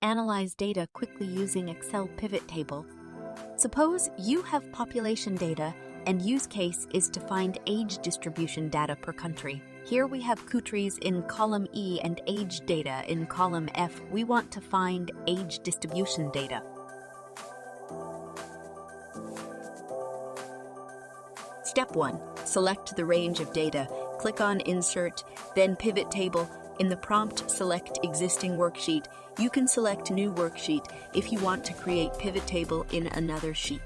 analyze data quickly using Excel pivot table. Suppose you have population data and use case is to find age distribution data per country. Here we have countries in column E and age data in column F. We want to find age distribution data. Step 1. Select the range of data. Click on Insert, then Pivot Table. In the prompt, select Existing Worksheet. You can select New Worksheet if you want to create pivot table in another sheet.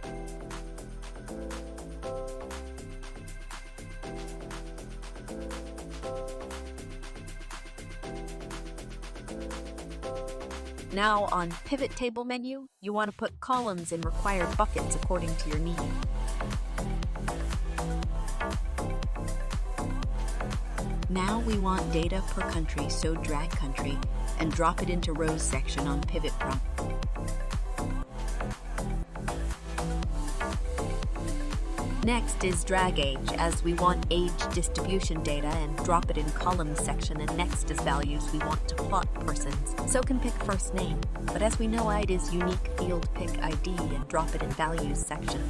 Now on Pivot Table menu, you want to put columns in required buckets according to your need. Now we want data per country, so drag country and drop it into rows section on pivot prompt. Next is drag age, as we want age distribution data, and drop it in column section, and next is values. We want to plot persons, so can pick first name, but as we know ID is unique field, pick ID and drop it in values section.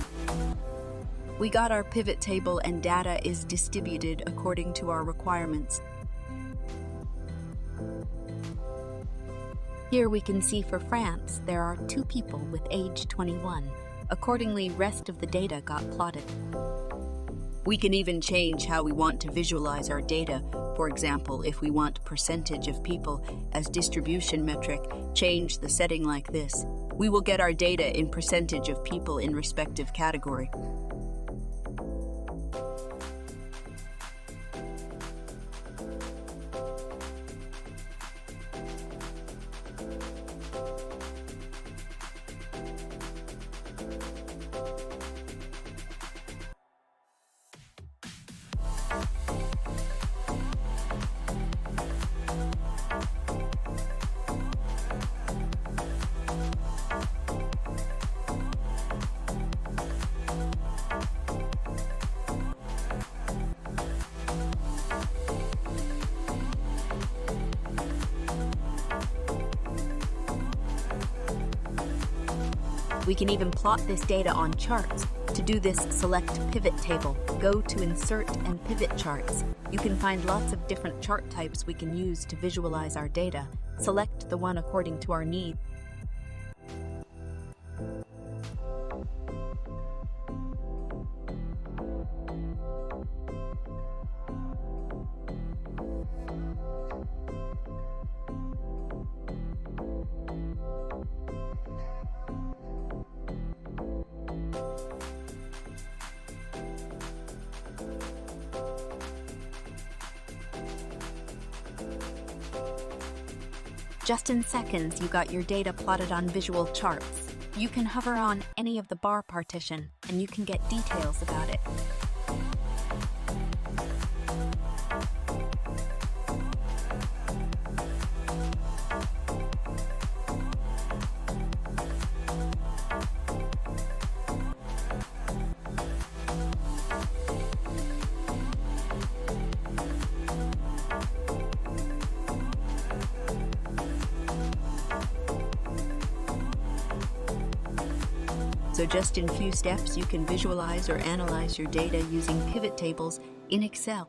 We got our pivot table and data is distributed according to our requirements. Here we can see for France, there are 2 people with age 21. Accordingly, rest of the data got plotted. We can even change how we want to visualize our data. For example, if we want percentage of people as distribution metric, change the setting like this. We will get our data in percentage of people in respective category. We can even plot this data on charts. To do this, select Pivot Table, go to Insert and Pivot Charts. You can find lots of different chart types we can use to visualize our data. Select the one according to our need. Just in seconds, you got your data plotted on visual charts. You can hover on any of the bar partition, and you can get details about it. So just in few steps, you can visualize or analyze your data using pivot tables in Excel.